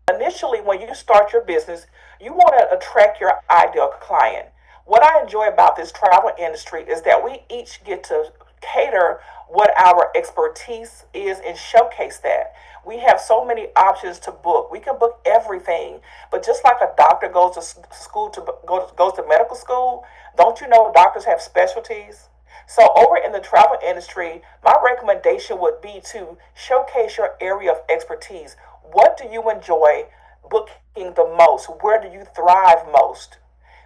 Initially, when you start your business, you want to attract your ideal client. What I enjoy about this travel industry is that we each get to cater what our expertise is and showcase that. We have so many options to book. We can book everything, but just like a doctor goes to school to goes to medical school, don't you know doctors have specialties? So, over in the travel industry, my recommendation would be to showcase your area of expertise. What do you enjoy booking the most? Where do you thrive most?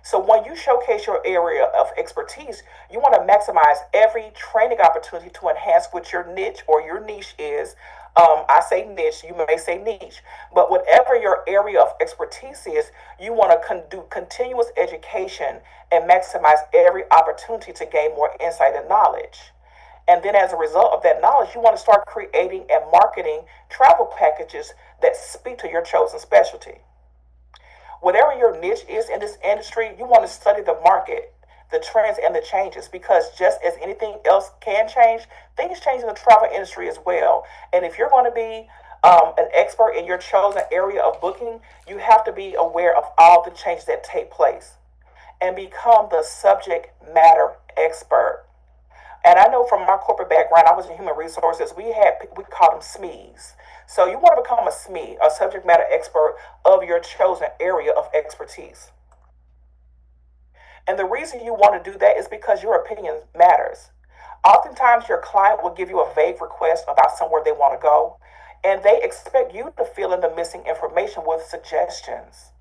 So, when you showcase your area of expertise, you want to maximize every training opportunity to enhance what your niche or your niche is. I say niche, you may say niche, but whatever your area of expertise is, you want to do continuous education and maximize every opportunity to gain more insight and knowledge. And then, as a result of that knowledge, you want to start creating and marketing travel packages that speak to your chosen specialty. Whatever your niche is in this industry, you want to study the market, the trends, and the changes because just as anything else can change, things change in the travel industry as well. And if you're going to be an expert in your chosen area of booking, you have to be aware of all the changes that take place and become the subject matter expert. And I know from my corporate background, I was in human resources. We call them SMEs. So you want to become a SME, a subject matter expert of your chosen area of expertise. And the reason you want to do that is because your opinion matters. Oftentimes, your client will give you a vague request about somewhere they want to go, and they expect you to fill in the missing information with suggestions.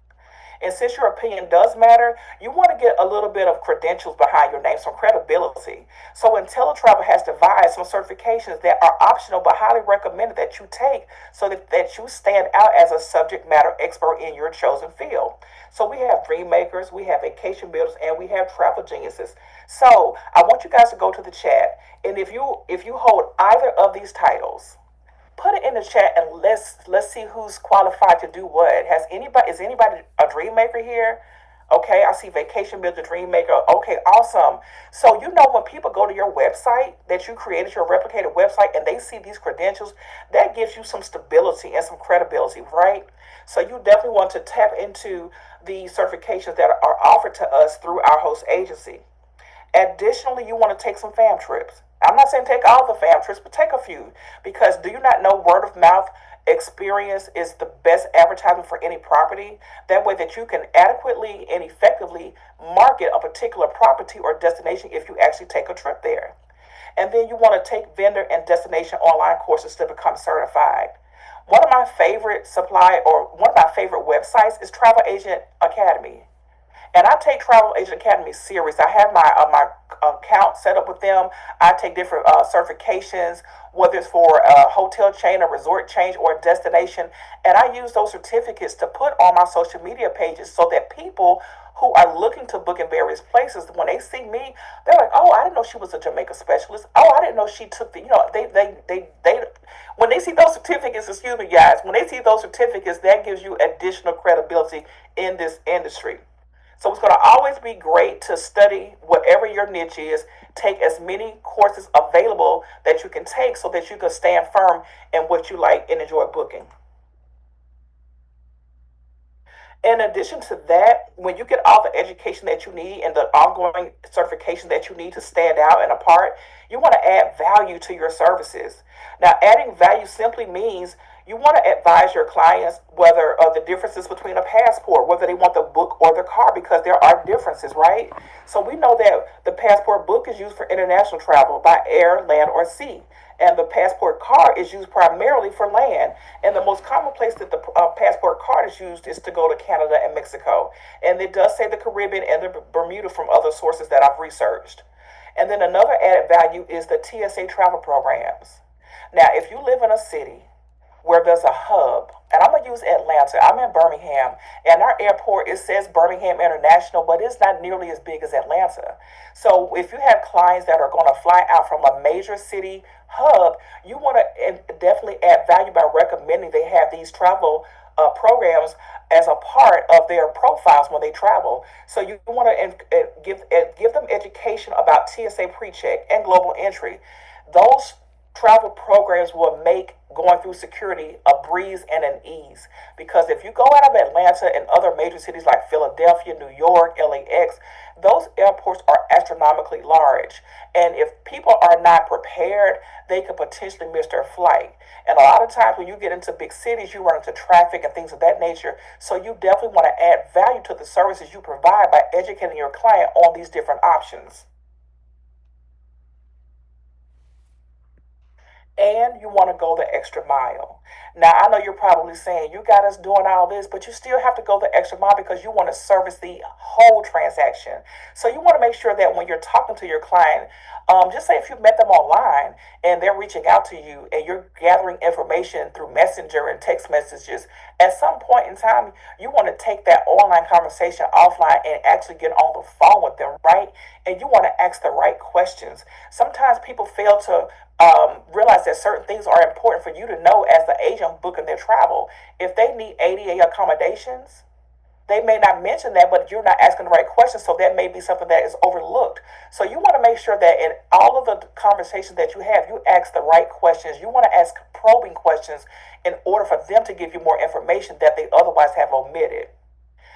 And since your opinion does matter, you want to get a little bit of credentials behind your name, some credibility. So IntelliTravel has devised some certifications that are optional but highly recommended that you take so that you stand out as a subject matter expert in your chosen field. So we have dream makers, we have vacation builders, and we have travel geniuses. So I want you guys to go to the chat. And if you hold either of these titles, put it in the chat and let's see who's qualified to do what. Has anybody is anybody a dream maker here? Okay, I see Vacation Builder Dream Maker. Okay, awesome. So you know when people go to your website that you created your replicated website and they see these credentials, that gives you some stability and some credibility, right? So you definitely want to tap into the certifications that are offered to us through our host agency. Additionally, you want to take some fam trips. I'm not saying take all the fam trips, but take a few. Because do you not know word of mouth experience is the best advertisement for any property? That way that you can adequately and effectively market a particular property or destination if you actually take a trip there. And then you want to take vendor and destination online courses to become certified. One of my favorite one of my favorite websites is Travel Agent Academy. And I take Travel Agent Academy serious. I have my account set up with them. I take different certifications, whether it's for a hotel chain, a resort chain, or a destination. And I use those certificates to put on my social media pages so that people who are looking to book in various places, when they see me, they're like, "Oh, I didn't know she was a Jamaica specialist. Oh, I didn't know she took the, when they see those certificates, excuse me, guys, when they see those certificates, that gives you additional credibility in this industry. So it's going to always be great to study whatever your niche is, take as many courses available that you can take so that you can stand firm in what you like and enjoy booking. In addition to that, when you get all the education that you need and the ongoing certification that you need to stand out and apart, you want to add value to your services. Now, adding value simply means you want to advise your clients whether the differences between a passport, whether they want the book or the car, because there are differences, right? So we know that the passport book is used for international travel by air, land, or sea. And the passport card is used primarily for land. And the most common place that the passport card is used is to go to Canada and Mexico. And it does say the Caribbean and the Bermuda from other sources that I've researched. And then another added value is the TSA travel programs. Now, if you live in a city where there's a hub, and I'm gonna use Atlanta. I'm in Birmingham, and our airport it says Birmingham International, but it's not nearly as big as Atlanta. So if you have clients that are going to fly out from a major city hub, you want to definitely add value by recommending they have these travel programs as a part of their profiles when they travel. So you want to give them education about TSA PreCheck and global entry. Those travel programs will make going through security a breeze and an ease. Because if you go out of Atlanta and other major cities like Philadelphia, New York, LAX, those airports are astronomically large. And if people are not prepared, they could potentially miss their flight. And a lot of times when you get into big cities, you run into traffic and things of that nature. So you definitely want to add value to the services you provide by educating your client on these different options. And you want to go the extra mile. Now, I know you're probably saying, you got us doing all this, but you still have to go the extra mile because you want to service the whole transaction. So you want to make sure that when you're talking to your client, just say if you met them online and they're reaching out to you and you're gathering information through messenger and text messages, at some point in time, you want to take that online conversation offline and actually get on the phone with them, right? And you want to ask the right questions. Sometimes people fail to realize that certain things are important for you to know as the agent booking their travel. If they need ADA accommodations, they may not mention that, but you're not asking the right questions, so that may be something that is overlooked. So you want to make sure that in all of the conversations that you have, you ask the right questions. You want to ask probing questions in order for them to give you more information that they otherwise have omitted.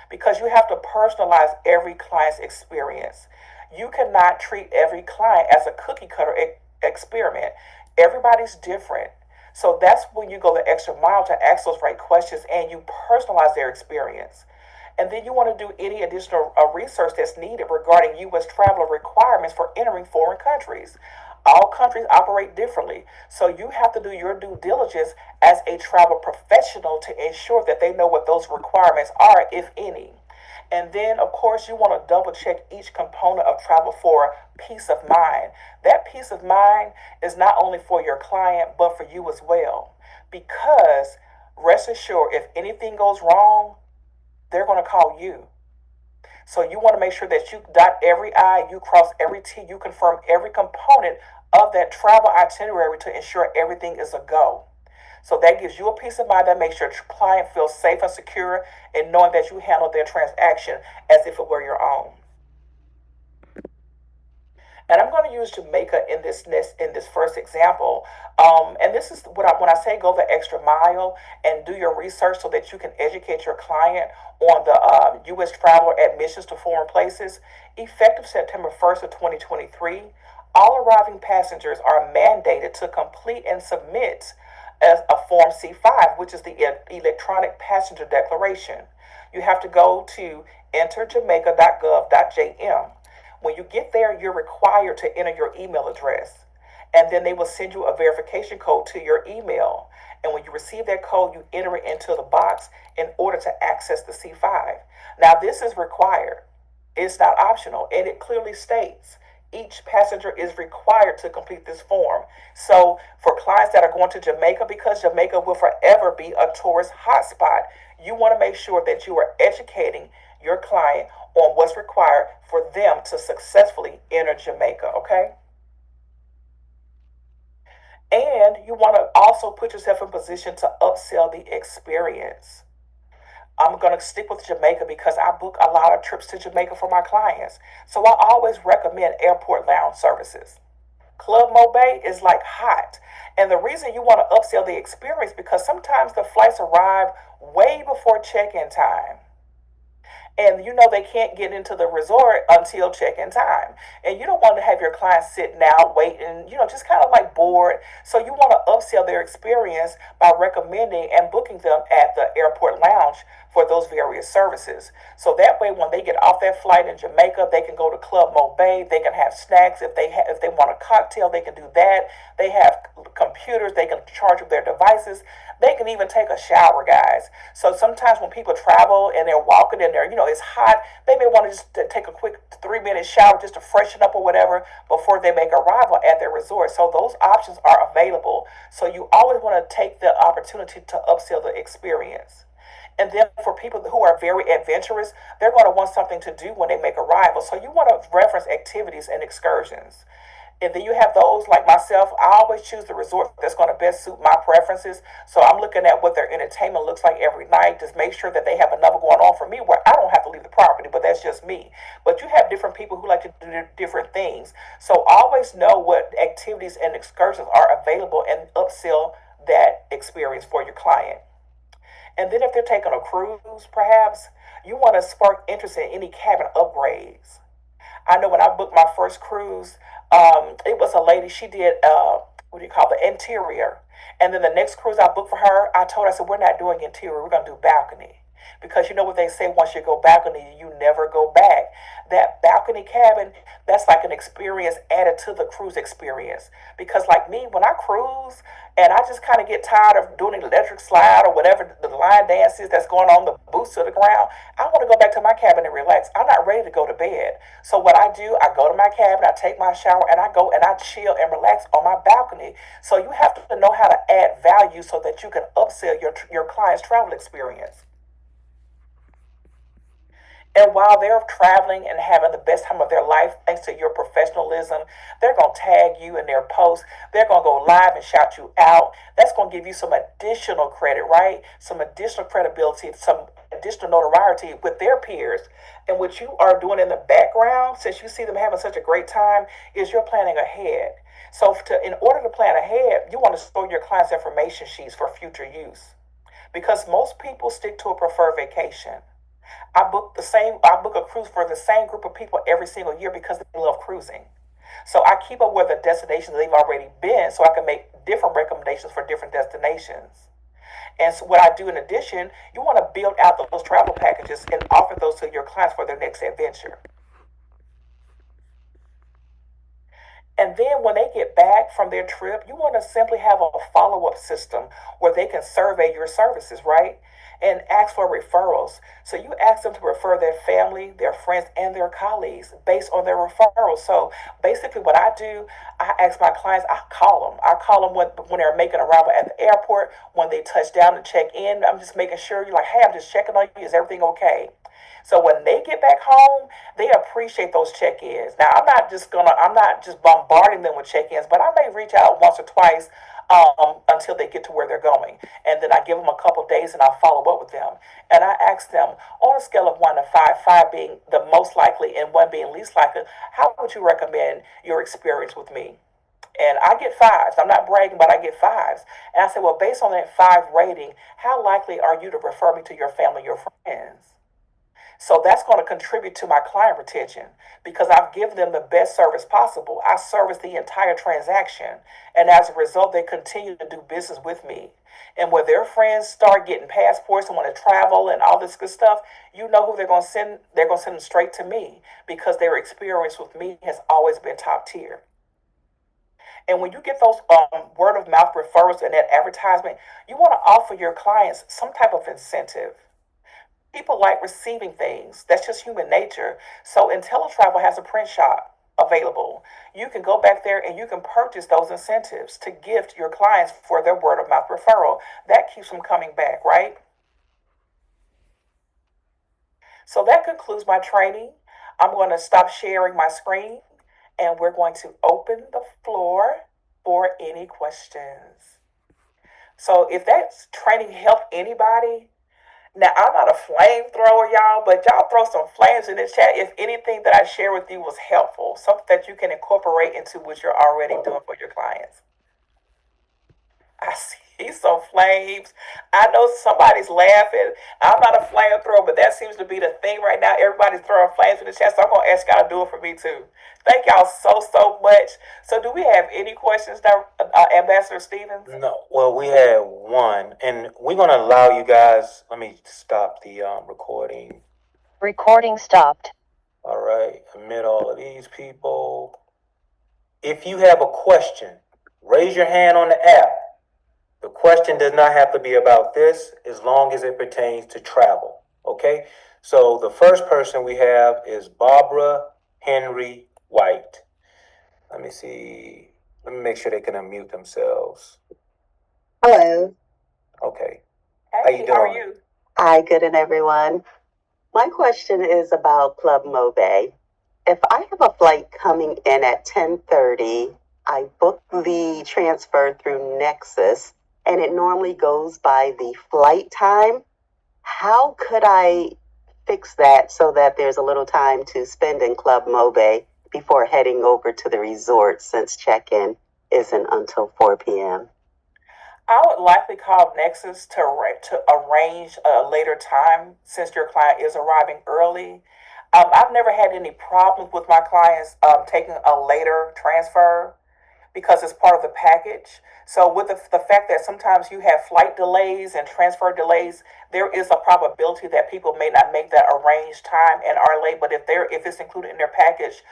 Because you have to personalize every client's experience. You cannot treat every client as a cookie cutter experiment. Everybody's different. So that's when you go the extra mile to ask those right questions and you personalize their experience. And then you want to do any additional research that's needed regarding U.S. traveler requirements for entering foreign countries. All countries operate differently, so you have to do your due diligence as a travel professional to ensure that they know what those requirements are, if any. And then, of course, you want to double check each component of travel for peace of mind. That peace of mind is not only for your client, but for you as well. Because rest assured, if anything goes wrong, they're going to call you. So you want to make sure that you dot every I, you cross every T, you confirm every component of that travel itinerary to ensure everything is a go. So that gives you a peace of mind that makes your client feel safe and secure in knowing that you handle their transaction as if it were your own. And I'm going to use Jamaica in this first example. And this is what when I say go the extra mile and do your research so that you can educate your client on the U.S. traveler admissions to foreign places. Effective September 1st of 2023, all arriving passengers are mandated to complete and submit as a Form C5, which is the electronic passenger declaration. You have to go to enterjamaica.gov.jm. When you get there, you're required to enter your email address. And then they will send you a verification code to your email. And when you receive that code, you enter it into the box in order to access the C5. Now, this is required. It's not optional. And it clearly states each passenger is required to complete this form. So for clients that are going to Jamaica, because Jamaica will forever be a tourist hotspot, you want to make sure that you are educating your client on what's required for them to successfully enter Jamaica, okay? And you want to also put yourself in position to upsell the experience. I'm going to stick with Jamaica because I book a lot of trips to Jamaica for my clients. So I always recommend airport lounge services. Club Mobe is like hot. And the reason you want to upsell the experience because sometimes the flights arrive way before check-in time. And you know they can't get into the resort until check-in time. And you don't want to have your clients sitting out waiting, just kind of like bored. So you want to upsell their experience by recommending and booking them at the airport lounge for those various services. So that way when they get off that flight in Jamaica, they can go to Club Mobe, they can have snacks. If they want a cocktail, they can do that. They have computers, they can charge up their devices. They can even take a shower, guys. So sometimes when people travel and they're walking in there, it's hot, they may want to just take a quick 3-minute shower just to freshen up or whatever before they make arrival at their resort. So those options are available. So you always want to take the opportunity to upsell the experience. And then for people who are very adventurous, they're going to want something to do when they make arrival. So you want to reference activities and excursions. And then you have those like myself. I always choose the resort that's going to best suit my preferences. So I'm looking at what their entertainment looks like every night. Just make sure that they have enough going on for me where I don't have to leave the property, but that's just me. But you have different people who like to do different things. So always know what activities and excursions are available and upsell that experience for your client. And then if they're taking a cruise, perhaps you want to spark interest in any cabin upgrades. I know when I booked my first cruise, it was a lady. She did what do you call the interior, and then the next cruise I booked for her, I told her, I said, we're not doing interior. We're gonna do balcony, because you know what they say: once you go balcony, you never go back. That balcony cabin, that's like an experience added to the cruise experience. Because like me, when I cruise and I just kind of get tired of doing the electric slide or whatever the line dance is that's going on, the boots to the ground, I want to go back to my cabin and relax. I'm not ready to go to bed. So what I do, I go to my cabin, I take my shower, and I go and I chill and relax on my balcony. So you have to know how to add value so that you can upsell your client's travel experience. And while they're traveling and having the best time of their life, thanks to your professionalism, they're going to tag you in their posts. They're going to go live and shout you out. That's going to give you some additional credit, right? Some additional credibility, some additional notoriety with their peers. And what you are doing in the background, since you see them having such a great time, is you're planning ahead. So in order to plan ahead, you want to store your clients' information sheets for future use. Because most people stick to a preferred vacation. I book a cruise for the same group of people every single year because they love cruising. So I keep up with the destinations they've already been so I can make different recommendations for different destinations. And so what I do in addition, you want to build out those travel packages and offer those to your clients for their next adventure. And then when they get back from their trip, you want to simply have a follow up system where they can survey your services, right? And ask for referrals. So you ask them to refer their family, their friends, and their colleagues based on their referrals. So basically, what I do, I ask my clients, I call them. I call them when they're making arrival at the airport, when they touch down and check in. I'm just making sure you're like, hey, I'm just checking on you. Is everything okay? So when they get back home, they appreciate those check-ins. Now I'm not just bombarding them with check-ins, but I may reach out once or twice until they get to where they're going, and then I give them a couple of days and I follow up with them, and I ask them on a scale of 1 to 5, 5 being the most likely and 1 being least likely, how would you recommend your experience with me? And I get fives. I'm not bragging, but I get fives. And I say, well, based on that 5 rating, how likely are you to refer me to your family, your friends? So that's going to contribute to my client retention because I've given them the best service possible. I service the entire transaction. And as a result, they continue to do business with me. And when their friends start getting passports and want to travel and all this good stuff, you know who they're going to send. They're going to send them straight to me because their experience with me has always been top tier. And when you get those word of mouth referrals and that advertisement, you want to offer your clients some type of incentive. People like receiving things. That's just human nature. So IntelliTravel has a print shop available. You can go back there and you can purchase those incentives to gift your clients for their word of mouth referral. That keeps them coming back, right? So that concludes my training. I'm going to stop sharing my screen and we're going to open the floor for any questions. So if that training helped anybody, now, I'm not a flamethrower, y'all, but y'all throw some flames in the chat if anything that I share with you was helpful, something that you can incorporate into what you're already doing for your clients. I see some flames. I know somebody's laughing. I'm not a flamethrower, but that seems to be the thing right now. Everybody's throwing flames in the chat, so I'm going to ask y'all to do it for me too. Thank y'all so much. So, do we have any questions, Ambassador Stevens? No. Well, we had one, and we're going to allow you guys. Let me stop the recording. Recording stopped. All right. Amid all of these people, if you have a question, raise your hand on the app. The question does not have to be about this as long as it pertains to travel. Okay? So the first person we have is Barbara Henry White. Let me see. Let me make sure they can unmute themselves. Hello. Okay. Hey, How you doing? How are you? Hi, good and everyone. My question is about Club Mobe. If I have a flight coming in at 10:30, I book the transfer through Nexus and it normally goes by the flight time. How could I fix that so that there's a little time to spend in Club Mobe before heading over to the resort since check-in isn't until 4 p.m.? I would likely call Nexus to arrange a later time since your client is arriving early. I've never had any problems with my clients taking a later transfer because it's part of the package. So with the fact that sometimes you have flight delays and transfer delays, there is a probability that people may not make that arranged time and are late. But if it's included in their package,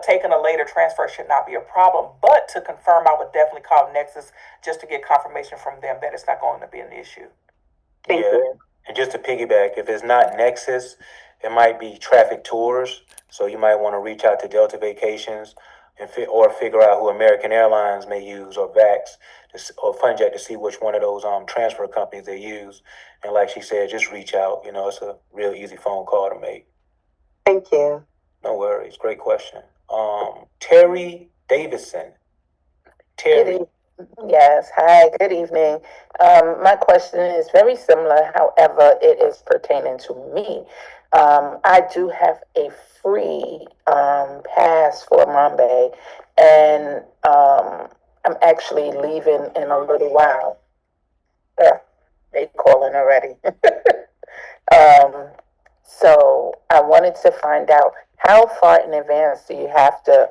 taking a later transfer should not be a problem. But to confirm, I would definitely call Nexus just to get confirmation from them that it's not going to be an issue. Thank Yeah. you. And just to piggyback, if it's not Nexus, it might be Traffic Tours. So you might want to reach out to Delta Vacations or figure out who American Airlines may use or VAX or Funjet to see which one of those transfer companies they use. And like she said, just reach out. You know, it's a real easy phone call to make. Thank you. No worries. Great question. Terry Davison. Terry. Yes, hi, good evening. My question is very similar, however, it is pertaining to me. I do have a free pass for Mumbai, and I'm actually leaving in a little while. They calling already. So I wanted to find out how far in advance do you have to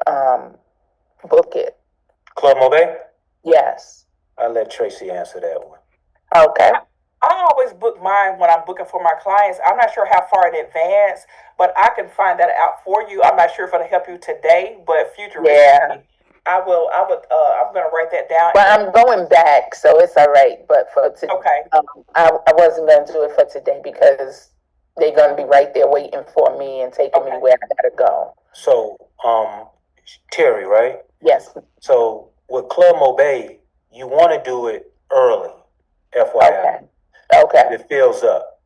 book it? Club Mobe? Yes. I'll let Tracy answer that one. Okay. I always book mine when I'm booking for my clients. I'm not sure how far in advance, but I can find that out for you. I'm not sure if it'll help you today, but futuristically, Yeah. I will. I'm gonna write that down. Well, I'm going back, so it's all right. But for today, Okay. I wasn't going to do it for today because they're going to be right there waiting for me and taking me Okay. where I gotta go. So, Terry, right? Yes. So with Club Mobe, you want to do it early, FYI. Okay. Okay. It fills up.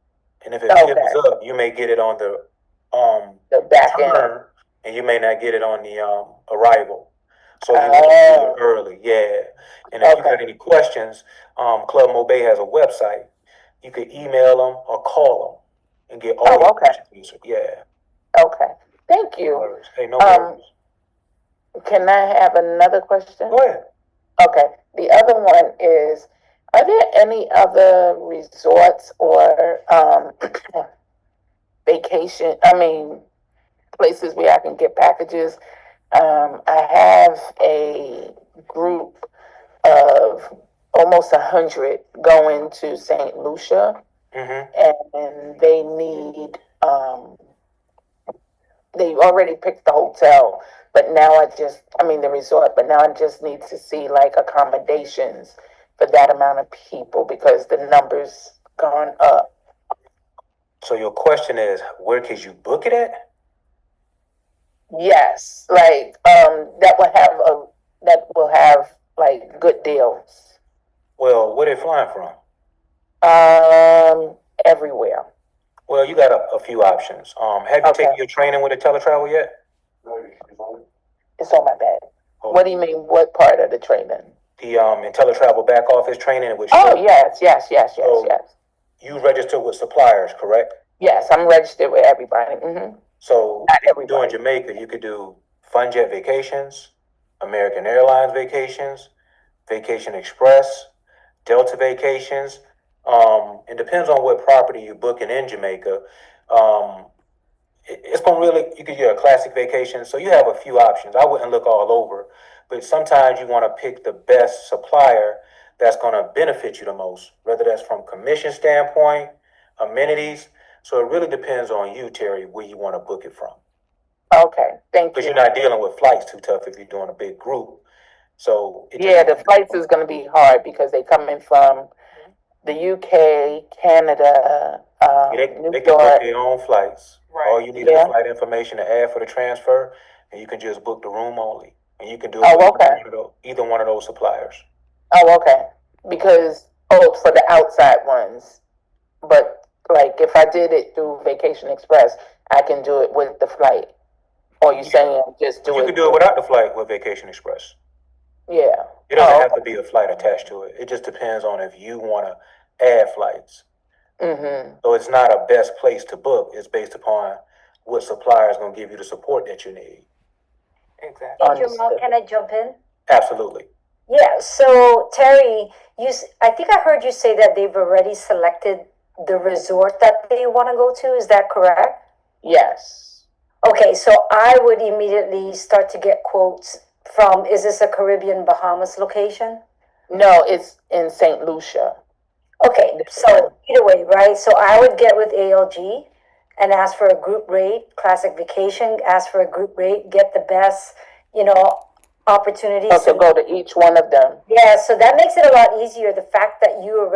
And if it Okay. fills up, you may get it on the The back end. turn and you may not get it on the arrival. So you want to do it early, yeah. And if you got any questions, Club Mobe has a website. You could email them or call them and get all your questions answered. Yeah. Okay. Thank No you. worries. Hey, no worries. Can I have another question? Go ahead. Okay. The other one is, are there any other resorts or places where I can get packages? I have a group of almost 100 going to St. Lucia, and they need, they already picked the hotel, but now the resort, but now I just need to see like accommodations for that amount of people because the numbers gone up. So your question is, where could you book it at? Yes, like that will have like good deals. Well, where they flying from? Everywhere. Well, you got a few options. Have you taken your training with a teletravel yet? It's on my bag. Oh. What do you mean? What part of the training? The IntelliTravel back office training, which yes. So- you register with suppliers, correct? Yes, I'm registered with everybody. Mm-hmm. So Not if you do in everybody. Jamaica, you could do Funjet Vacations, American Airlines Vacations, Vacation Express, Delta Vacations. It depends on what property you're booking in Jamaica. It's gonna you could get a classic vacation. So you have a few options. I wouldn't look all over, but sometimes you want to pick the best supplier that's gonna benefit you the most, whether that's from commission standpoint, amenities. So it really depends on you, Terry, where you want to book it from. Okay, thank Because you. you're not dealing with flights too tough if you're doing a big group. So The flights is going to be hard because they come in from the UK, Canada, New they can book York. their own flights. Right. All you need is the flight information to add for the transfer, and you can just book the room only. And you can do it with either one of those suppliers. Oh, okay. Because for the outside ones, but like if I did it through Vacation Express, I can do it with the flight. Or you saying just do You it? could do it without the flight with Vacation Express. Yeah. It doesn't Oh, have to be a flight attached to it. It just depends on if you want to add flights. mm-hmm. So it's not a best place to book. It's based upon what supplier is going to give you the support that you need. Exactly. Hey, Jamal, Understood. can I jump in? Absolutely. Yeah, so Terry, I think I heard you say that they've already selected the resort that they want to go to. Is that correct? Yes. Okay, so I would immediately start to get quotes from, is this a Caribbean Bahamas location? No, it's in St. Lucia. Okay, so either way, right? So I would get with ALG and ask for a group rate, classic vacation, ask for a group rate, get the best, opportunities. So to go to each one of them. Yeah, so that makes it a lot easier. The fact that your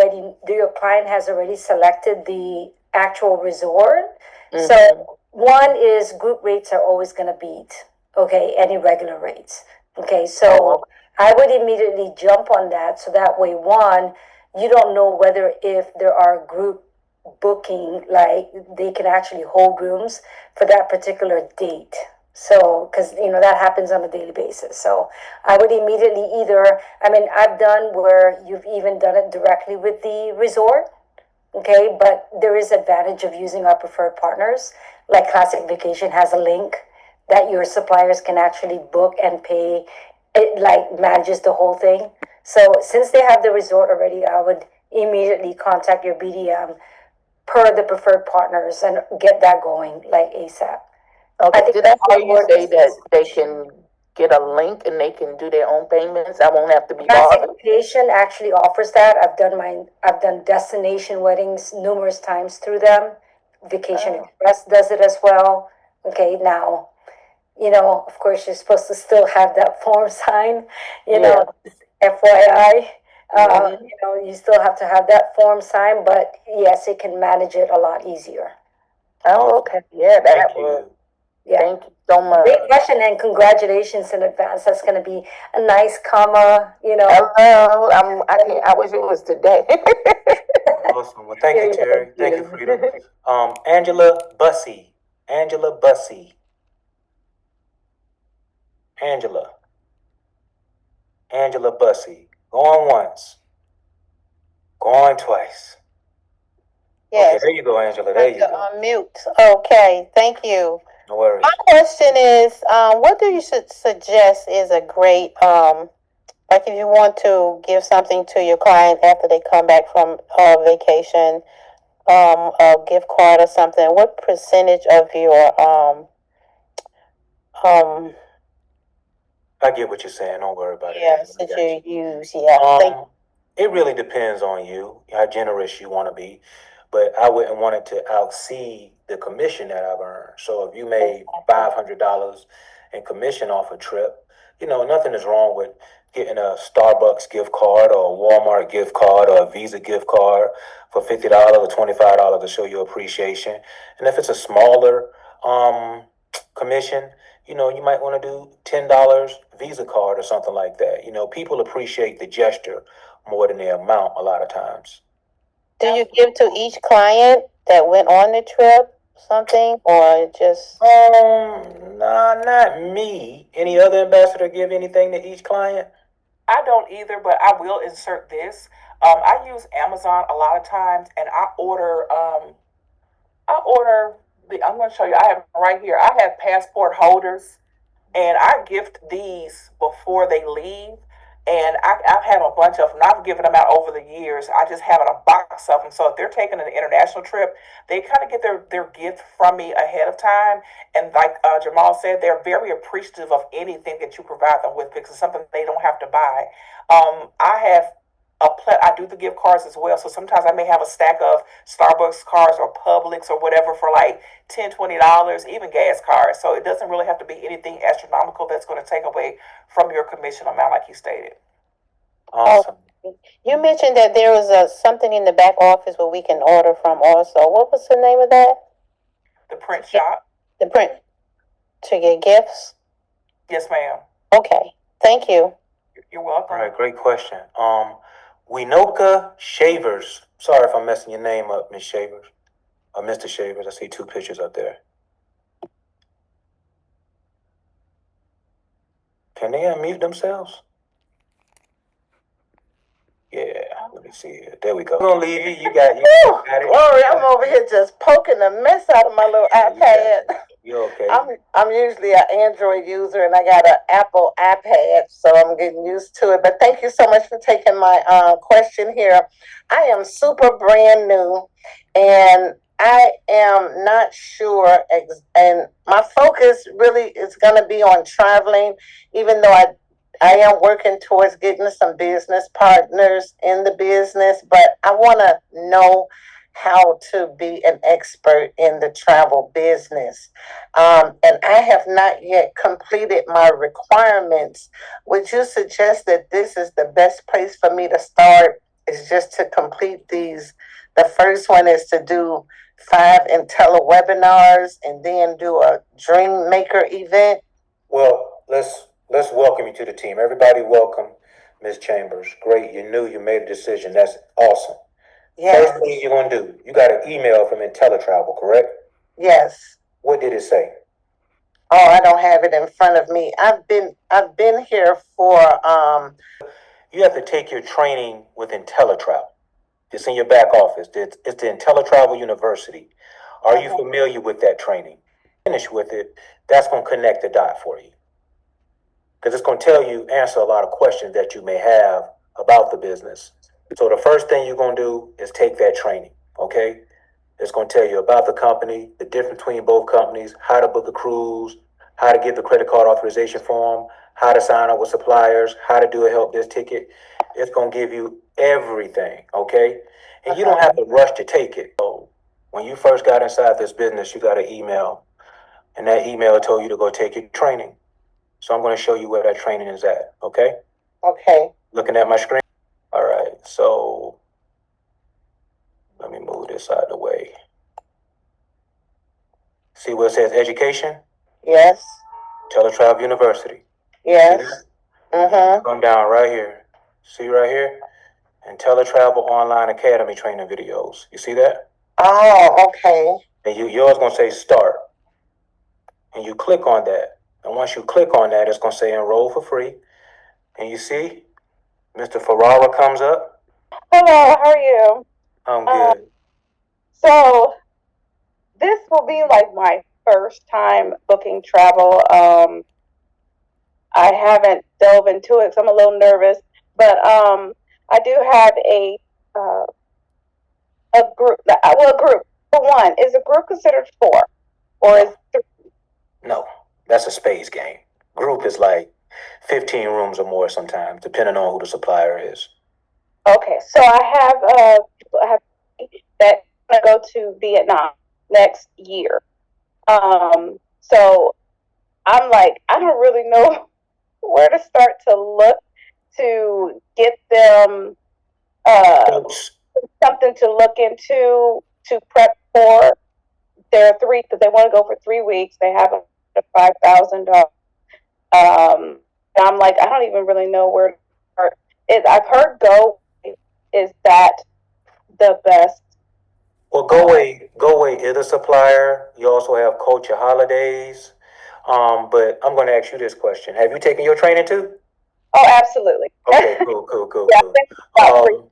client has already selected the actual resort. Mhm. So one is group rates are always going to beat, okay, any regular rates. Okay, so I would immediately jump on that. So that way, one, you don't know whether if there are group booking, like they can actually hold rooms for that particular date. So, because that happens on a daily basis. So, I would immediately I've done where you've even done it directly with the resort. Okay, but there is advantage of using our preferred partners. Like Classic Vacation has a link that your suppliers can actually book and pay. It like manages the whole thing. So since they have the resort already, I would immediately contact your BDM per the preferred partners and get that going like ASAP. I Okay, think did I hear you work say is- that they can get a link and they can do their own payments? I won't have to be Classic bothered. Vacation actually offers that. I've done destination weddings numerous times through them. Vacation Express does it as well. Okay, now, of course, you're supposed to still have that form signed, FYI. You still have to have that form signed, but yes, it can manage it a lot easier. Oh, okay. Yeah, Thank that would. you. Yeah. Thank you so much. Great question and congratulations in advance. That's going to be a nice comma, Hello. I wish it was today. Awesome. Well, thank you, Terry. Thank you, Freedom. Angela Bussey. Angela Bussey. Angela. Angela Bussey. Going once. Going twice. Okay, Yes, there you go, Angela. There you to go. unmute. Okay, thank you. No worries. My question is, what do you suggest is a great, like if you want to give something to your client after they come back from vacation, a gift card or something, what percentage of your, I get what you're saying. Don't worry about it. yes, Angela. that I got you use, yeah, thank It really depends on you, how generous you want to be, but I wouldn't want it to exceed the commission that I've earned. So if you made $500 in commission off a trip, nothing is wrong with getting a Starbucks gift card or a Walmart gift card or a Visa gift card for $50 or $25 to show your appreciation. And if it's a smaller commission, you might want to do $10 Visa card or something like that. People appreciate the gesture more than the amount a lot of times. Do you give to each client that went on the trip something or just? Nah, not me. Any other ambassador give anything to each client? I don't either, but I will insert this. I use Amazon a lot of times, and I order. I'm going to show you. I have it right here. I have passport holders, and I gift these before they leave. And I've had a bunch of them. I've given them out over the years. I just have a box of them. So if they're taking an international trip, they kind of get their gift from me ahead of time. And like Jamal said, they're very appreciative of anything that you provide them with because it's something they don't have to buy. I do the gift cards as well. So sometimes I may have a stack of Starbucks cards or Publix or whatever for like $10, $20, even gas cards. So it doesn't really have to be anything astronomical that's going to take away from your commission amount, like you stated. Awesome. You mentioned that there was something in the back office where we can order from also. What was the name of that? The print shop. The print to get gifts? Yes, ma'am. Okay, thank you. You're welcome. All right, great question. Winoka Shavers. Sorry if I'm messing your name up, Miss Shavers. Or Mr. Shavers. I see two pictures up there. Can they unmute themselves? Yeah, let me see here. There we go. I'm gonna leave you. You got it. Glory, I'm over here just poking the mess out of my little Yeah, you got iPad. You okay? I'm usually an Android user and I got an Apple iPad, so I'm getting used to it. But thank you so much for taking my question here. I am super brand new and I am not sure, and my focus really is going to be on traveling, even though I am working towards getting some business partners in the business, but I want to know how to be an expert in the travel business. And I have not yet completed my requirements. Would you suggest that this is the best place for me to start? Is just to complete these. The first one is to do 5 IntelliWebinars and then do a Dream Maker event. Well, let's welcome you to the team. Everybody, welcome Ms. Chambers. Great, you knew you made a decision. That's awesome. Yes. First thing you're gonna do, you got an email from IntelliTravel, correct? Yes. What did it say? Oh, I don't have it in front of me. I've been here for You have to take your training with IntelliTravel. It's in your back office. It's the IntelliTravel University. Are you familiar with that training? Finish with it. That's gonna connect the dot for you. Because it's gonna tell you, answer a lot of questions that you may have about the business. So the first thing you're gonna do is take that training, okay? It's gonna tell you about the company, the difference between both companies, how to book a cruise, how to get the credit card authorization form, how to sign up with suppliers, how to do a help desk ticket. It's gonna give you everything, okay? And you don't have to rush to take it. So when you first got inside this business, you got an email, and that email told you to go take your training. So I'm gonna show you where that training is at, okay? Okay. Looking at my screen? All right, so let me move this out of the way. See where it says education? Yes. IntelliTravel University. Yes. Mm-hmm. Come down right here. See right here? IntelliTravel Online Academy training videos. You see that? Oh, okay. And yours gonna say start. And you click on that. And once you click on that, it's gonna say enroll for free. And you see, Mr. Ferrara comes up. Hello, how are you? I'm good. So this will be like my first time booking travel. I haven't delved into it, so I'm a little nervous. But I do have a group. Well, a group for one. Is a group considered 4, or is 3? No, that's a space game. Group is like 15 rooms or more sometimes, depending on who the supplier is. Okay, so I have that gonna go to Vietnam next year. So I'm like, I don't really know where to start to look to get them something to look into to prep for their 3, because they want to go for 3 weeks. They have a $5,000. I'm like, I don't even really know where to start. I've heard Go is that the best. Well, Go Away is a supplier. You also have Culture Holidays. But I'm going to ask you this question: have you taken your training too? Oh, absolutely. Okay, cool. Yeah, Um,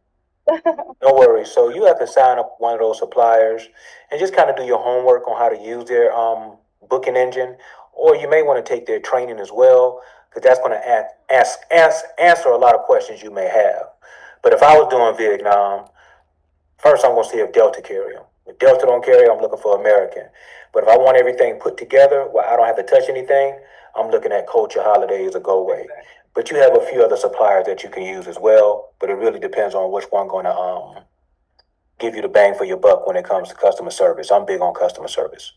no worries. So you have to sign up one of those suppliers and just kind of do your homework on how to use their booking engine, or you may want to take their training as well, because that's going to answer a lot of questions you may have. But if I was doing Vietnam, first I'm going to see if Delta carry them. If Delta don't carry, I'm looking for American. But if I want everything put together where I don't have to touch anything, I'm looking at Culture Holidays or Go Away. But you have a few other suppliers that you can use as well. But it really depends on which one going to give you the bang for your buck when it comes to customer service. I'm big on customer service.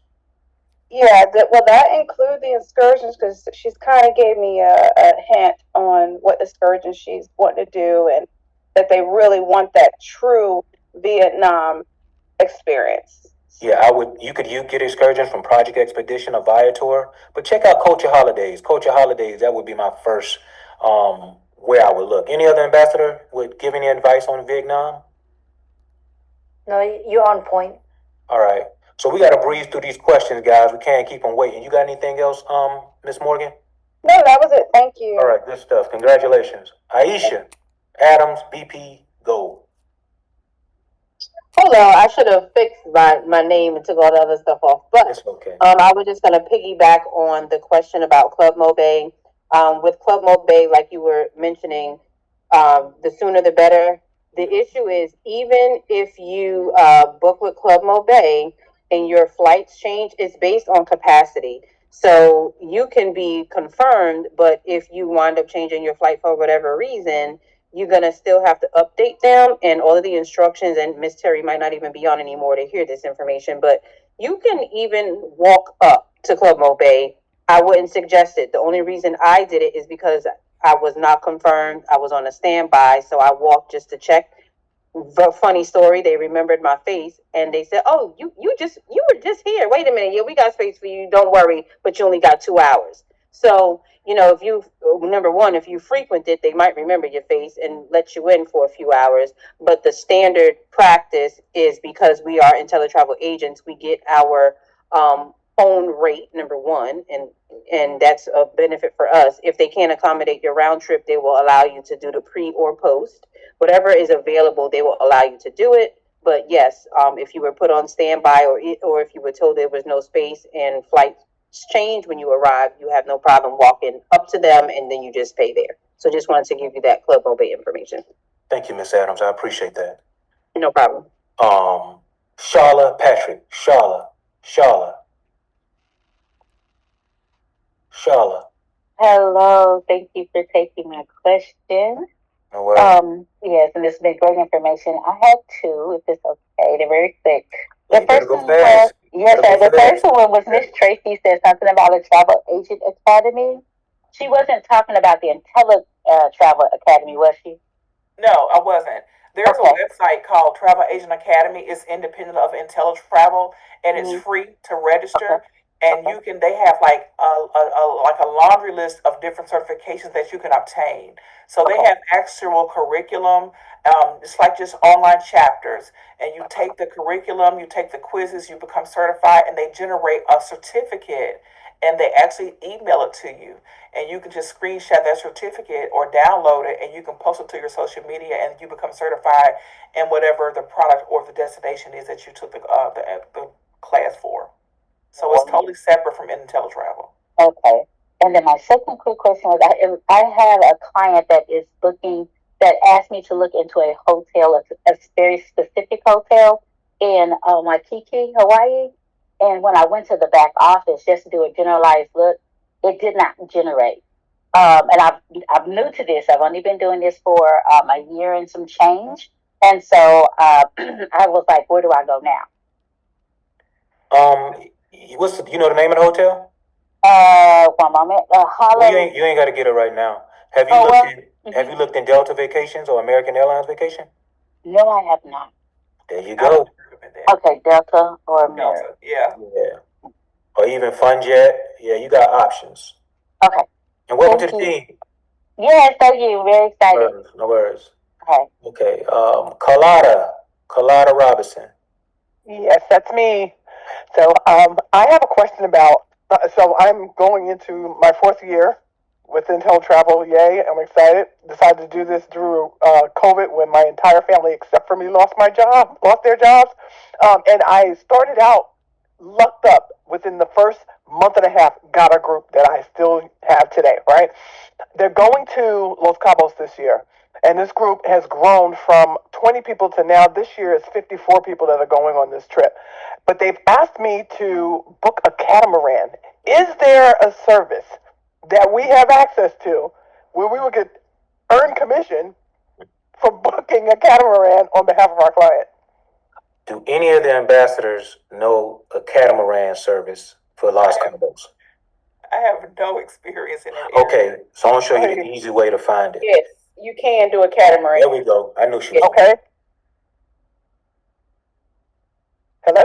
Yeah, well, that include the excursions, because she's kind of gave me a hint on what excursions she's wanting to do, and that they really want that true Vietnam experience. Yeah, you get excursions from Project Expedition or Viator, but check out Culture Holidays. Culture Holidays, that would be my first where I would look. Any other ambassador would give any advice on Vietnam? No, you're on point. All right. So we got to breeze through these questions, guys. We can't keep them waiting. You got anything else, Miss Morgan? No, that was it. Thank you. All right, good stuff. Congratulations. Aisha Adams, BP Gold. Hold on, I should have fixed my name and took all the other stuff off, but It's okay. I was just gonna piggyback on the question about Club Mobe. With Club Mobe, like you were mentioning, the sooner the better. The issue is even if you book with Club Mobe and your flights change, it's based on capacity. So you can be confirmed, but if you wind up changing your flight for whatever reason, you're gonna still have to update them and all of the instructions. And Miss Terry might not even be on anymore to hear this information, but you can even walk up to Club Mobe. I wouldn't suggest it. The only reason I did it is because I was not confirmed. I was on a standby, so I walked just to check. The funny story, they remembered my face and they said, "Oh, you were just here. Wait a minute, yeah, we got space for you. Don't worry, but you only got 2 hours." So, if you number one, if you frequent it, they might remember your face and let you in for a few hours. But the standard practice is, because we are IntelliTravel agents, we get our own rate, number one, and that's a benefit for us. If they can't accommodate your round trip, they will allow you to do the pre or post. Whatever is available, they will allow you to do it. But yes, if you were put on standby, or if you were told there was no space and flights change when you arrive, you have no problem walking up to them and then you just pay there. So just wanted to give you that Club Mobe information. Thank you, Miss Adams. I appreciate that. No problem. Charla Patrick. Charla. Hello, thank you for taking my question. No worries. Yes, and this has been great information. I had two, if it's okay. They're very quick. You The better first go one was, fast. yes, Better sir. go The fast. first one was Miss Tracy said something about a travel agent academy. She wasn't talking about the Travel Academy, was she? No, I wasn't. There's Okay. a website called Travel Agent Academy. It's independent of IntelliTravel, and it's free to register. And you can, they have like a laundry list of different certifications that you can obtain. So they have actual curriculum. It's like just online chapters, and you take the curriculum, you take the quizzes, you become certified, and they generate a certificate, and they actually email it to you, and you can just screenshot that certificate or download it, and you can post it to your social media, and you become certified in whatever the product or the destination is that you took the class for. So it's totally separate from IntelliTravel. Okay. And then my second quick question was, I have a client that is looking, that asked me to look into a hotel, a very specific hotel in Waikiki, Hawaii. And when I went to the back office just to do a generalized look, it did not generate. And I'm new to this. I've only been doing this for a year and some change. And so I was like, where do I go now? You know the name of the hotel? 1 moment. Holland. You ain't got to get it right now. Have you looked in Delta Vacations or American Airlines Vacation? No, I have not. There you go. Okay, Delta or American. Yeah. Or even FunJet. Yeah, you got options. Okay. And welcome to the team. Yes, thank you. Very excited. No worries. Okay. Carlotta Robinson. Yes, that's me. So I have a question about, so I'm going into my 4th year with IntelliTravel. Yay, I'm excited. Decided to do this through COVID when my entire family except for me lost their jobs. And I started out lucked up within the first month and a half, got a group that I still have today, right? They're going to Los Cabos this year. And this group has grown from 20 people to now this year is 54 people that are going on this trip. But they've asked me to book a catamaran. Is there a service that we have access to where we would earn commission for booking a catamaran on behalf of our client? Do any of the ambassadors know a catamaran service for Los Cabos? I have no experience in it. Okay, so I'm going to show you the easy way to find it. Yes, you can do a catamaran. There we go. I knew she was. Okay. Hello?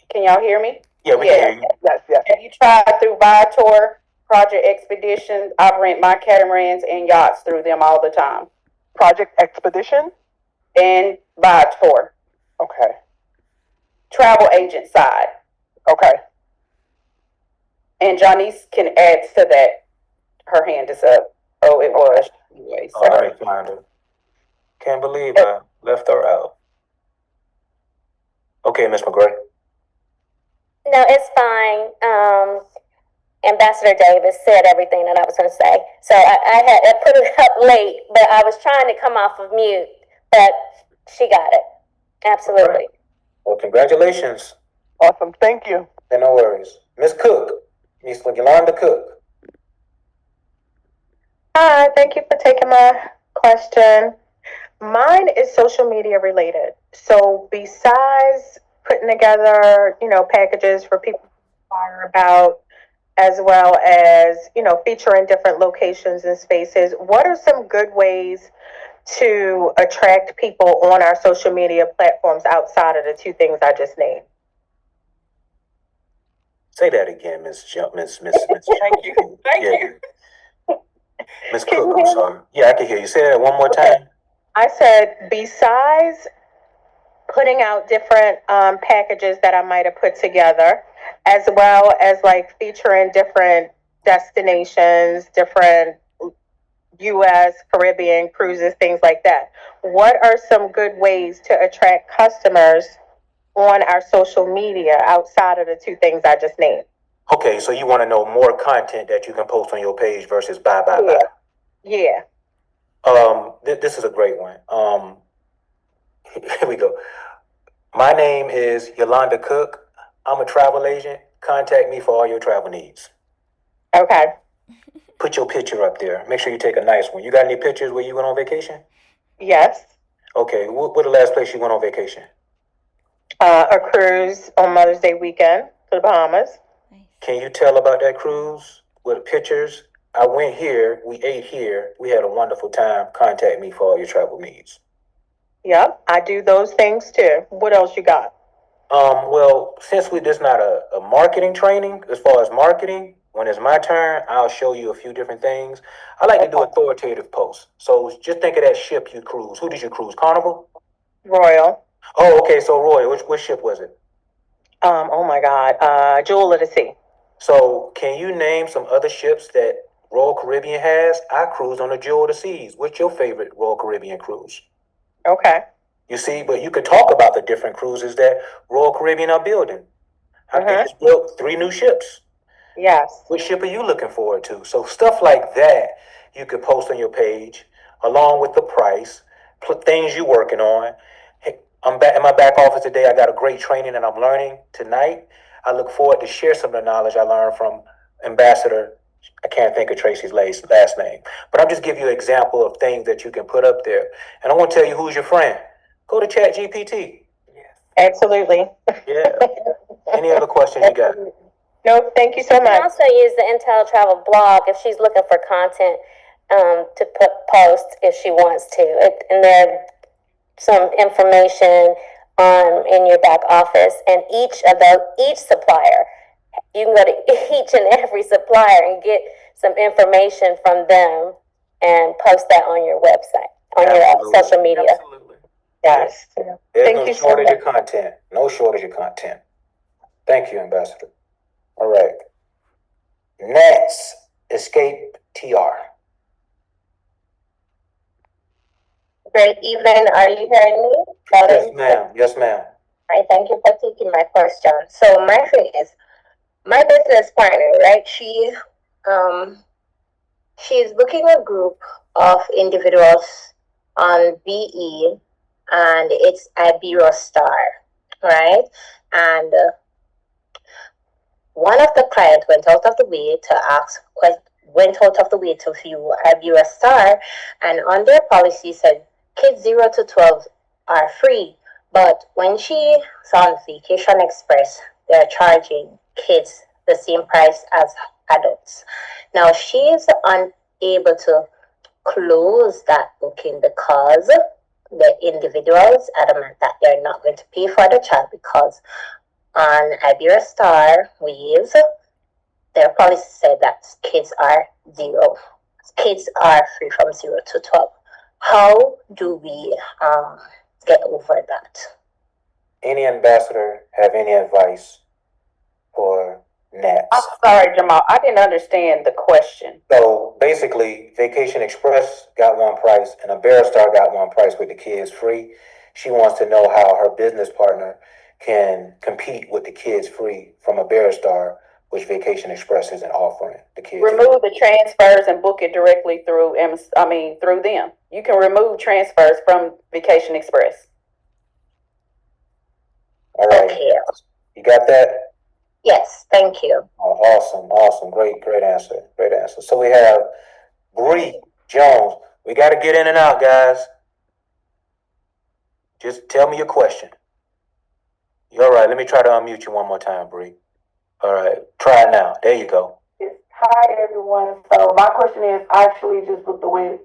Can y'all hear me? Yeah, we can hear you. Yes. Have you tried through Viator, Project Expedition? I rent my catamarans and yachts through them all the time. Project Expedition? And Viator. Okay. Travel agent side. Okay. And Janice can add to that. Her hand is up. Oh, it was. Anyway, All sorry. right, Fonda. Can't believe I left her out. Okay, Miss McGray. No, it's fine. Ambassador Davis said everything that I was going to say. So I put it up late, but I was trying to come off of mute, but she got it. Absolutely. Right. Well, congratulations. Awesome. Thank you. And no worries. Miss Cook, Miss Yolanda Cook. Hi, thank you for taking my question. Mine is social media related. So besides putting together, packages for people to inquire about, as well as, featuring different locations and spaces, what are some good ways to attract people on our social media platforms outside of the two things I just named? Say that again, Miss. Thank you. Thank you. Miss Cook, I'm sorry. Yeah, I can hear you. Say that one more time. I said, besides putting out different packages that I might have put together, as well as like featuring different destinations, different U.S., Caribbean cruises, things like that. What are some good ways to attract customers on our social media outside of the two things I just named? Okay, so you want to know more content that you can post on your page versus bye. Yeah. This is a great one. Here we go. My name is Yolanda Cook. I'm a travel agent. Contact me for all your travel needs. Okay. Put your picture up there. Make sure you take a nice one. You got any pictures where you went on vacation? Yes. Okay, what the last place you went on vacation? A cruise on Mother's Day weekend to the Bahamas. Can you tell about that cruise with pictures? I went here, we ate here, we had a wonderful time. Contact me for all your travel needs. Yep, I do those things too. What else you got? Well, since this not a marketing training, as far as marketing, when it's my turn, I'll show you a few different things. I like to do authoritative posts. So just think of that ship you cruise. Who did you cruise? Carnival? Royal. Oh, okay. So Royal, which ship was it? Oh my God. Jewel of the Sea. So can you name some other ships that Royal Caribbean has? I cruise on the Jewel of the Seas. What's your favorite Royal Caribbean cruise? Okay. You see, but you could talk about the different cruises that Royal Caribbean are building. They just built 3 new ships. Yes. Which ship are you looking forward to? So stuff like that you could post on your page, along with the price, things you're working on. Hey, I'm back in my back office today. I got a great training that I'm learning tonight. I look forward to share some of the knowledge I learned from Ambassador. I can't think of Tracy's last name, but I'm just giving you an example of things that you can put up there. And I want to tell you who's your friend. Go to ChatGPT. Absolutely. Yeah. Any other questions you got? No, thank you so She can much. also use the Intel Travel blog if she's looking for content to post if she wants to. And there's some information in your back office, and each supplier, you can go to each and every supplier and get some information from them and post that on your website, on your social media. Absolutely. Yes. There's Thank no you so shortage much. of content. No shortage of content. Thank you, Ambassador. All right. Next, Escape TR. Great evening. Are you hearing me? Yes, ma'am. Yes, ma'am. Right, thank you for taking my question. So my thing is, my business partner, right? She's booking a group of individuals on BE, and it's Iberostar, right? And one of the clients went out of the way to view Iberostar, and on their policy said kids 0 to 12 are free. But when she saw on Vacation Express, they're charging kids the same price as adults. Now she's unable to close that booking because the individuals adamant that they're not going to pay for the child because on Iberostar Waves, their policy said that kids are free from 0 to 12. How do we get over that? Any ambassador have any advice for Nats. I'm sorry, Jamal, I didn't understand the question. So basically, Vacation Express got one price and Iberostar got one price with the kids free. She wants to know how her business partner can compete with the kids free from Iberostar, which Vacation Express isn't offering the kids. Remove the transfers and book it directly through through them. You can remove transfers from Vacation Express. All right. Okay. You got that? Yes, thank you. Oh, awesome. Great answer. So we have Bree Jones. We got to get in and out, guys. Just tell me your question. You're all right. Let me try to unmute you one more time, Bree. All right. Try it now. There you go. Hi everyone. So my question is, I actually just booked the wedding,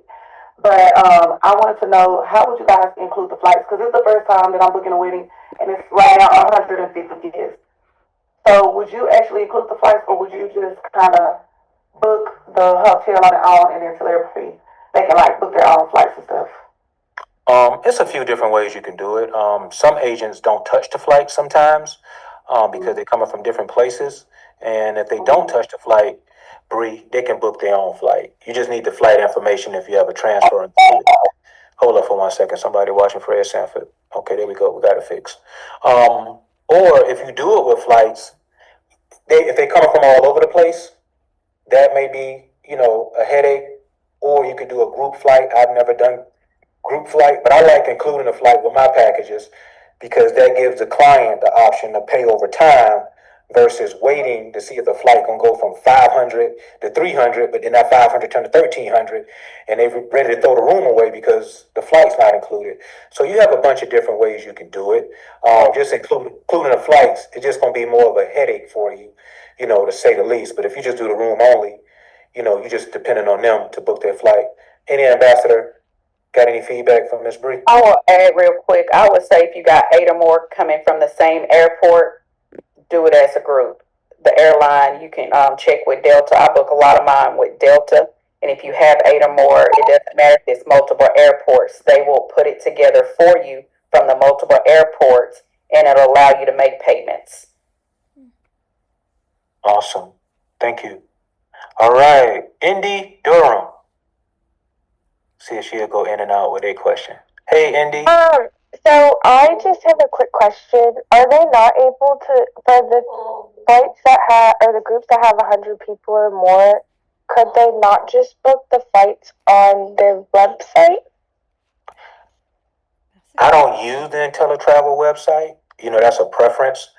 but I wanted to know how would you guys include the flights? Because it's the first time that I'm booking a wedding, and it's right now 150 kids. So would you actually include the flights, or would you just kind of book the hotel on their own and then tell everybody they can like book their own flights and stuff? It's a few different ways you can do it. Some agents don't touch the flight sometimes, because they're coming from different places. And if they don't touch the flight, Bree, they can book their own flight. You just need the flight information if you have a transfer included. Hold up for 1 second. Somebody watching Fred Sanford. Okay, there we go. We got it fixed. Or if you do it with flights, if they come from all over the place, that may be, a headache. Or you could do a group flight. I've never done group flight, but I like including a flight with my packages because that gives the client the option to pay over time versus waiting to see if the flight gonna go from 500 to 300, but then that 500 turn to 1,300, and they're ready to throw the room away because the flight's not included. So you have a bunch of different ways you can do it. Just including the flights, it's just gonna be more of a headache for you, to say the least. But if you just do the room only, you just depending on them to book their flight. Any ambassador got any feedback from Ms. Bree? I will add real quick. I would say if you got 8 or more coming from the same airport, do it as a group. The airline, you can check with Delta. I book a lot of mine with Delta. And if you have 8 or more, it doesn't matter if it's multiple airports. They will put it together for you from the multiple airports, and it'll allow you to make payments. Awesome. Thank you. All right. Indy Durham. See if she'll go in and out with a question. Hey, Indy. So I just have a quick question. Are they not able to, for the flights that have, or the groups that have 100 people or more, could they not just book the flights on their website? I don't use the IntelliTravel website. That's a preference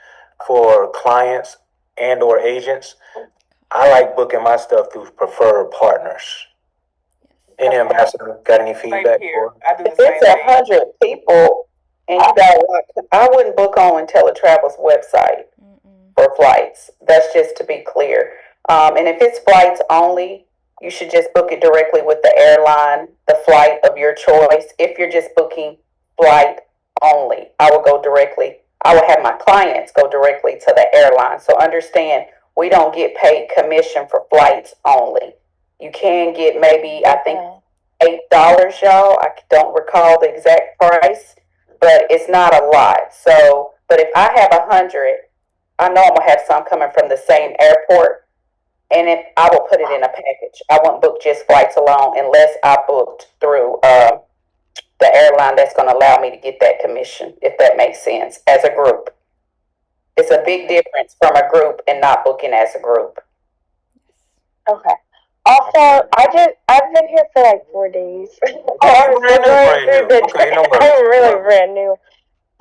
for clients and or agents. I like booking my stuff through preferred partners. Any ambassador got any feedback? I do the If same it's thing. 100 people and you got, I wouldn't book on IntelliTravel's website for flights. That's just to be clear. And if it's flights only, you should just book it directly with the airline, the flight of your choice. If you're just booking flight only, I will have my clients go directly to the airline. So understand, we don't get paid commission for flights only. You can get maybe, I think, $8, y'all. I don't recall the exact price, but it's not a lot. So, but if I have 100, I know I'm gonna have some coming from the same airport, and if I will put it in a package. I won't book just flights alone unless I booked through the airline that's gonna allow me to get that commission, if that makes sense, as a group. It's a big difference from a group and not booking as a group. Okay. Also, I've been here for like 4 days. Oh, brand new. Okay, no worries. I'm really brand new.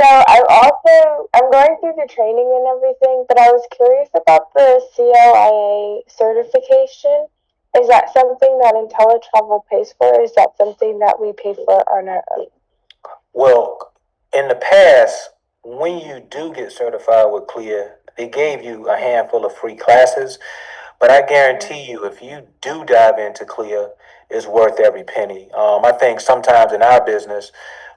So I'm going through the training and everything, but I was curious about the CLIA certification. Is that something that IntelliTravel pays for, or is that something that we pay for on our own? Well, in the past, when you do get certified with CLIA, they gave you a handful of free classes. But I guarantee you, if you do dive into CLIA, it's worth every penny. I think sometimes in our business,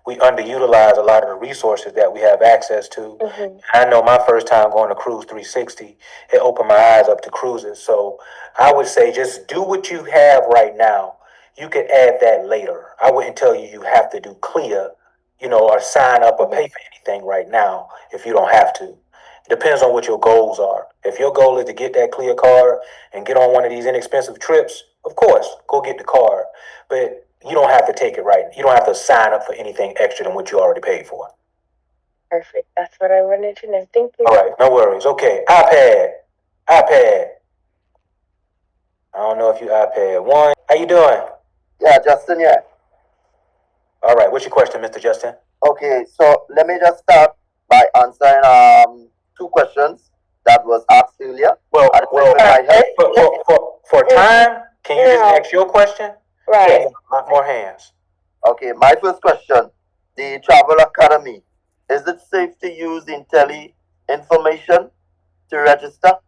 we underutilize a lot of the resources that we have access to. Mm-hmm. I know my first time going to Cruise 360, it opened my eyes up to cruises. So I would say just do what you have right now. You can add that later. I wouldn't tell you you have to do CLIA, or sign up or pay for anything right now if you don't have to. Depends on what your goals are. If your goal is to get that clear card and get on one of these inexpensive trips, of course, go get the card. But you don't have to take it right. You don't have to sign up for anything extra than what you already paid for. Perfect. That's what I wanted to know. Thank you. All right, no worries. Okay, iPad. I don't know if you iPad one. How you doing? Yeah, Justin, yeah. All right, what's your question, Mr. Justin? Okay, so let me just start by answering two questions that was asked earlier. For time, can you just ask your question? Right. More hands. Okay, my first question, the Travel Academy, is it safe to use Intelli information to register?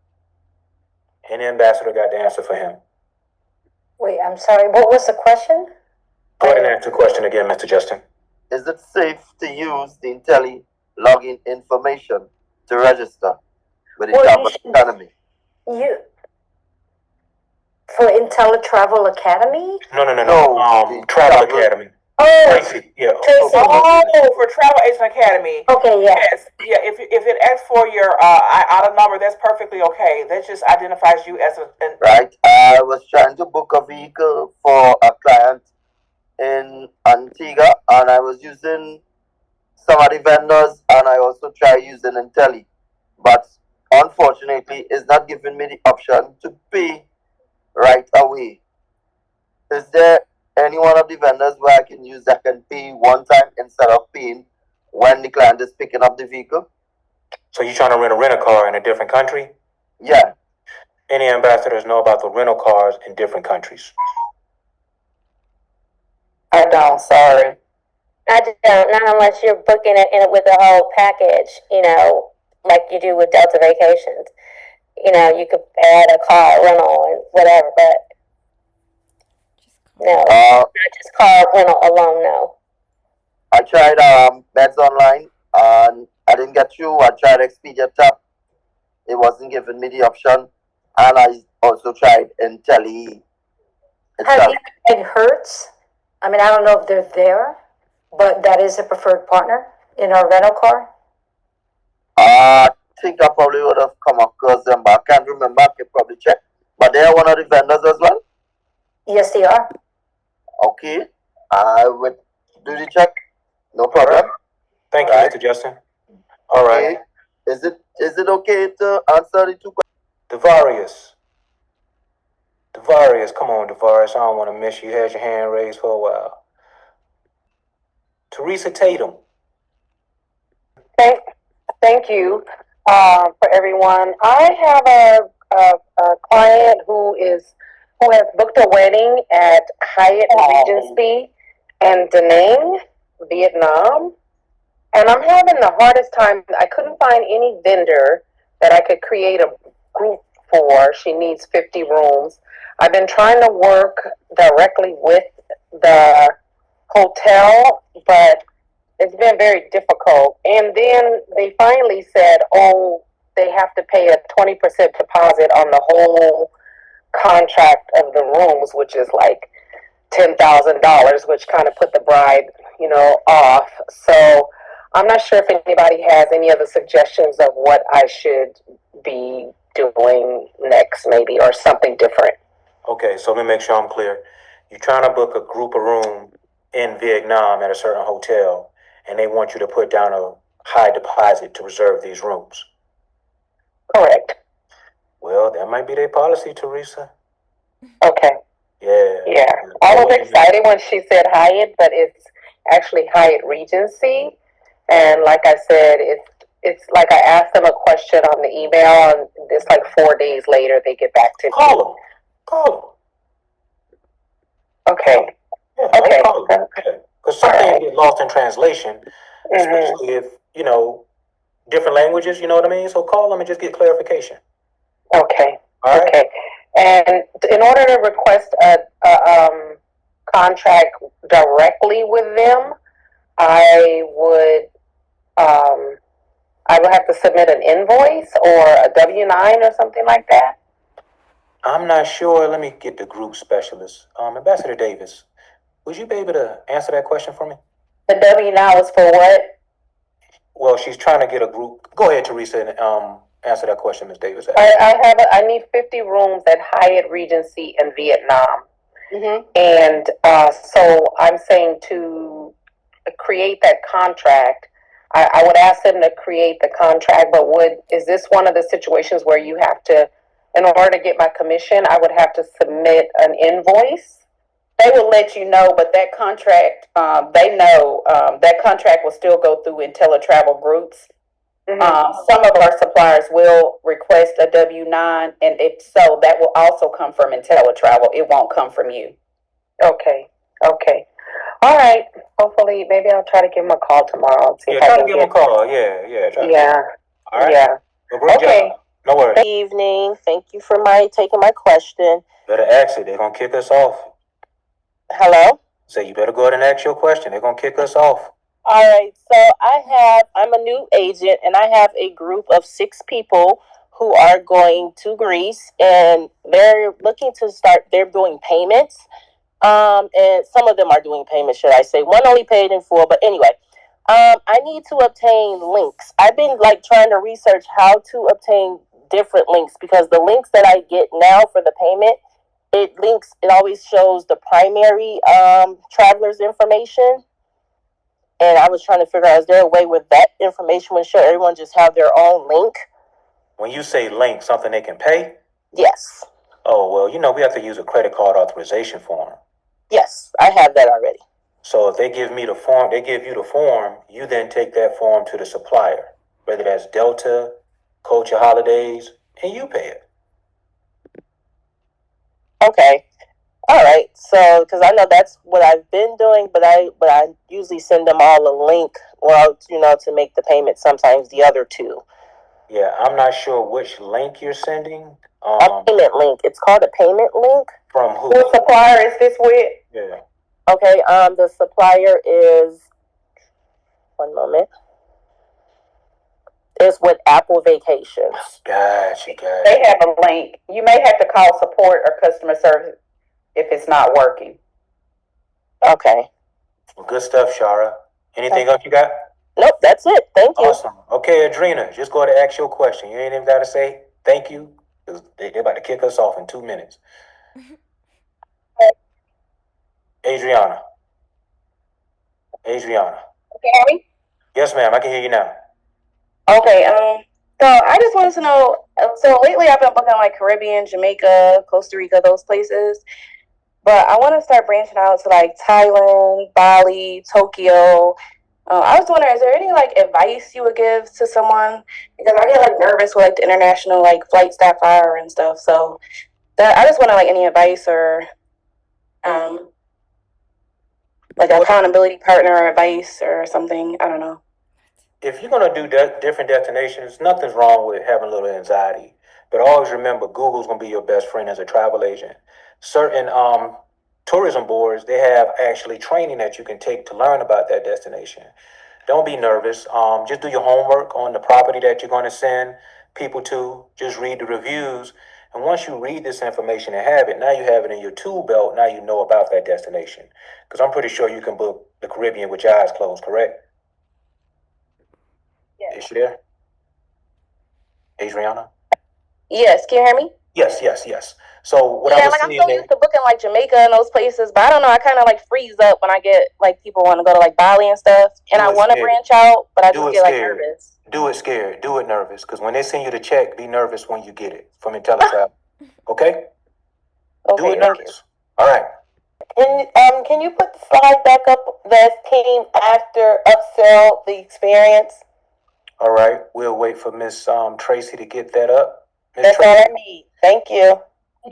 And the ambassador got the answer for him. Wait, I'm sorry. What was the question? Go ahead and ask the question again, Mr. Justin. Is it safe to use the Intelli login information to register with the Travel Academy? For IntelliTravel Academy? No. Travel Academy. Oh, Tracy, yeah. Tracy. Oh, for Travel Agent Academy. Okay, yeah. Yes, yeah. If it asks for your item number, that's perfectly okay. That just identifies you as an. Right. I was trying to book a vehicle for a client in Antigua, and I was using some of the vendors, and I also tried using Intelli, but unfortunately, it's not giving me the option to pay right away. Is there any one of the vendors where I can use that can pay one time instead of paying when the client is picking up the vehicle? So you're trying to rent a car in a different country? Yeah. Any ambassadors know about the rental cars in different countries? I don't, sorry. I don't, not unless you're booking it in with the whole package, like you do with Delta Vacations. You could add a car rental and whatever, but no, not just car rental alone, no. I tried Beds Online, and I didn't get through. I tried Expedia Tap. It wasn't giving me the option. And I also tried Intelli. Have you tried Hertz? I mean, I don't know if they're there, but that is a preferred partner in our rental car. I think I probably would have come across them, but I can't remember. I could probably check. But they are one of the vendors as well? Yes, they are. Okay. I would do the check. No problem. Thank you, Mr. Justin. All right. Is it okay to answer the two questions? Devarius, come on, Devarius. I don't want to miss you. You had your hand raised for a while. Teresa Tatum. Thank you for everyone. I have a client who has booked a wedding at Hyatt Regency in Da Nang, Vietnam. And I'm having the hardest time. I couldn't find any vendor that I could create a group for. She needs 50 rooms. I've been trying to work directly with the hotel, but it's been very difficult. And then they finally said, they have to pay a 20% deposit on the whole contract of the rooms, which is like $10,000, which kind of put the bride, off. So I'm not sure if anybody has any other suggestions of what I should be doing next, maybe, or something different. Okay, so let me make sure I'm clear. You're trying to book a group of room in Vietnam at a certain hotel, and they want you to put down a high deposit to reserve these rooms. Correct. Well, that might be their policy, Teresa. Okay. Yeah. I was excited when she said Hyatt, but it's actually Hyatt Regency. And like I said, it's like I asked them a question on the email, and it's like 4 days later they get back to me. Call them. Okay. Yeah, okay. Because some things get lost in translation, especially if, different languages, you know what I mean? So call them and just get clarification. Okay. All right. Okay. And in order to request a contract directly with them, I would have to submit an invoice or a W-9 or something like that. I'm not sure. Let me get the group specialist. Ambassador Davis, would you be able to answer that question for me? The W-9 was for what? Well, she's trying to get a group. Go ahead, Teresa, and answer that question, Ms. Davis. I need 50 rooms at Hyatt Regency in Vietnam. And so I'm saying to create that contract, I would ask them to create the contract, but is this one of the situations where you have to, in order to get my commission, I would have to submit an invoice? They will let you know, but that contract, they know that contract will still go through IntelliTravel groups. Some of our suppliers will request a W-9, and if so, that will also come from IntelliTravel. It won't come from you. Okay. All right. Hopefully, maybe I'll try to give them a call tomorrow. And see if I Try can to give them a call. Yeah. All right. Yeah. Well, great job. No worries. Good evening. Thank you for taking my question. Better ask it. They're gonna kick us off. Hello? Say you better go ahead and ask your question. They're gonna kick us off. All right. So I'm a new agent and I have a group of 6 people who are going to Greece and they're looking to they're doing payments. And some of them are doing payments, should I say. One only paid in full, but anyway. I need to obtain links. I've been trying to research how to obtain different links because the links that I get now for the payment, it always shows the primary traveler's information. And I was trying to figure out, is there a way where that information would show everyone just have their own link? When you say link, something they can pay? Yes. Oh, well, we have to use a credit card authorization form. Yes, I have that already. So if they give me the form, they give you the form, you then take that form to the supplier, whether that's Delta, Culture Holidays, and you pay it. Okay. All right. So, because I know that's what I've been doing, but I usually send them all a link, to make the payment. Sometimes the other 2. Yeah, I'm not sure which link you're sending. A payment link. It's called a payment link. From who? What supplier is this with? Yeah. Okay. The supplier is. One moment. It's with Apple Vacations. Gotcha. They have a link. You may have to call support or customer service if it's not working. Okay. Well, good stuff, Shara. Anything else you got? Nope, that's it. Thank you. Awesome. Okay, Adrena, just go ahead and ask your question. You ain't even got to say thank you, because they're about to kick us off in 2 minutes. Adriana. Can you hear me? Yes, ma'am. I can hear you now. Okay, so I just wanted to know, so lately I've been booking Caribbean, Jamaica, Costa Rica, those places. But I want to start branching out to Thailand, Bali, Tokyo. I was wondering, is there any advice you would give to someone? Because I get nervous with the international flights that far and stuff. So I just want any advice or accountability partner or advice or something. I don't know. If you're going to do different destinations, nothing's wrong with having a little anxiety. But always remember, Google's going to be your best friend as a travel agent. Certain tourism boards, they have actually training that you can take to learn about that destination. Don't be nervous. Just do your homework on the property that you're going to send people to. Just read the reviews. And once you read this information and have it, now you have it in your tool belt. Now you know about that destination. Because I'm pretty sure you can book the Caribbean with your eyes closed, correct? Yes. Is she there? Adriana? Yes, can you hear me? Yes. So what I was I'm saying so used to booking Jamaica and those places, but I don't know. I kind of freeze up when I get people want to go to Bali and stuff, and I want to branch out, but I just get nervous. Do it scared. Do it nervous. Because when they send you the check, be nervous when you get it from IntelliTravel. Okay? Do it nervous. All right. And can you put the slide back up that came after upsell the experience? All right. We'll wait for Miss Tracy to get that up. That's all I need. Thank you.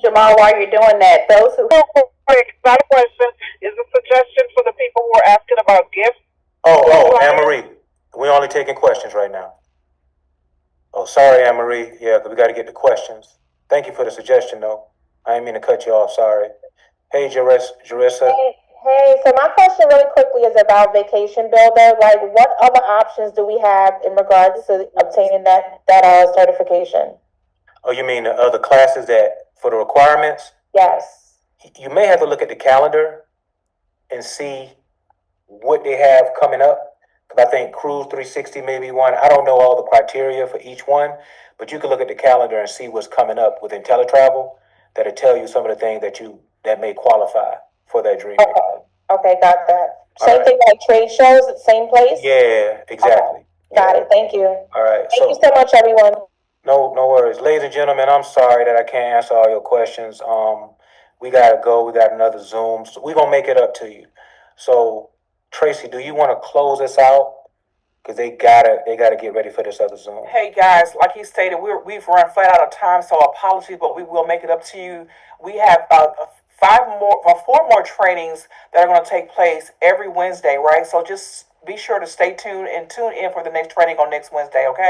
Jamal, while you're doing that, those who... Not a question. Is a suggestion for the people who are asking about gifts? Oh, Anne-Marie. We're only taking questions right now. Oh, sorry, Anne-Marie. Yeah, we got to get the questions. Thank you for the suggestion, though. I didn't mean to cut you off. Sorry. Hey, Jerissa. Hey, so my question really quickly is about Vacation Builder. What other options do we have in regards to obtaining that certification? Oh, you mean the other classes for the requirements? Yes. You may have to look at the calendar and see what they have coming up. Cause I think Cruise 360 may be one. I don't know all the criteria for each one, but you can look at the calendar and see what's coming up with IntelliTravel. That'll tell you some of the things that may qualify for that dream. Okay, got that. All Same right. thing like trade shows at the same place? Yeah, exactly. Got it, thank you. All right. Thank you so much, everyone. No worries. Ladies and gentlemen, I'm sorry that I can't answer all your questions. We gotta go. We got another Zoom. So we're gonna make it up to you. So, Tracy, do you wanna close us out? Cause they gotta get ready for this other Zoom. Hey guys, like he stated, we've run flat out of time, so apologies, but we will make it up to you. We have 4 more trainings that are going to take place every Wednesday, right? So just be sure to stay tuned and tune in for the next training on next Wednesday, okay?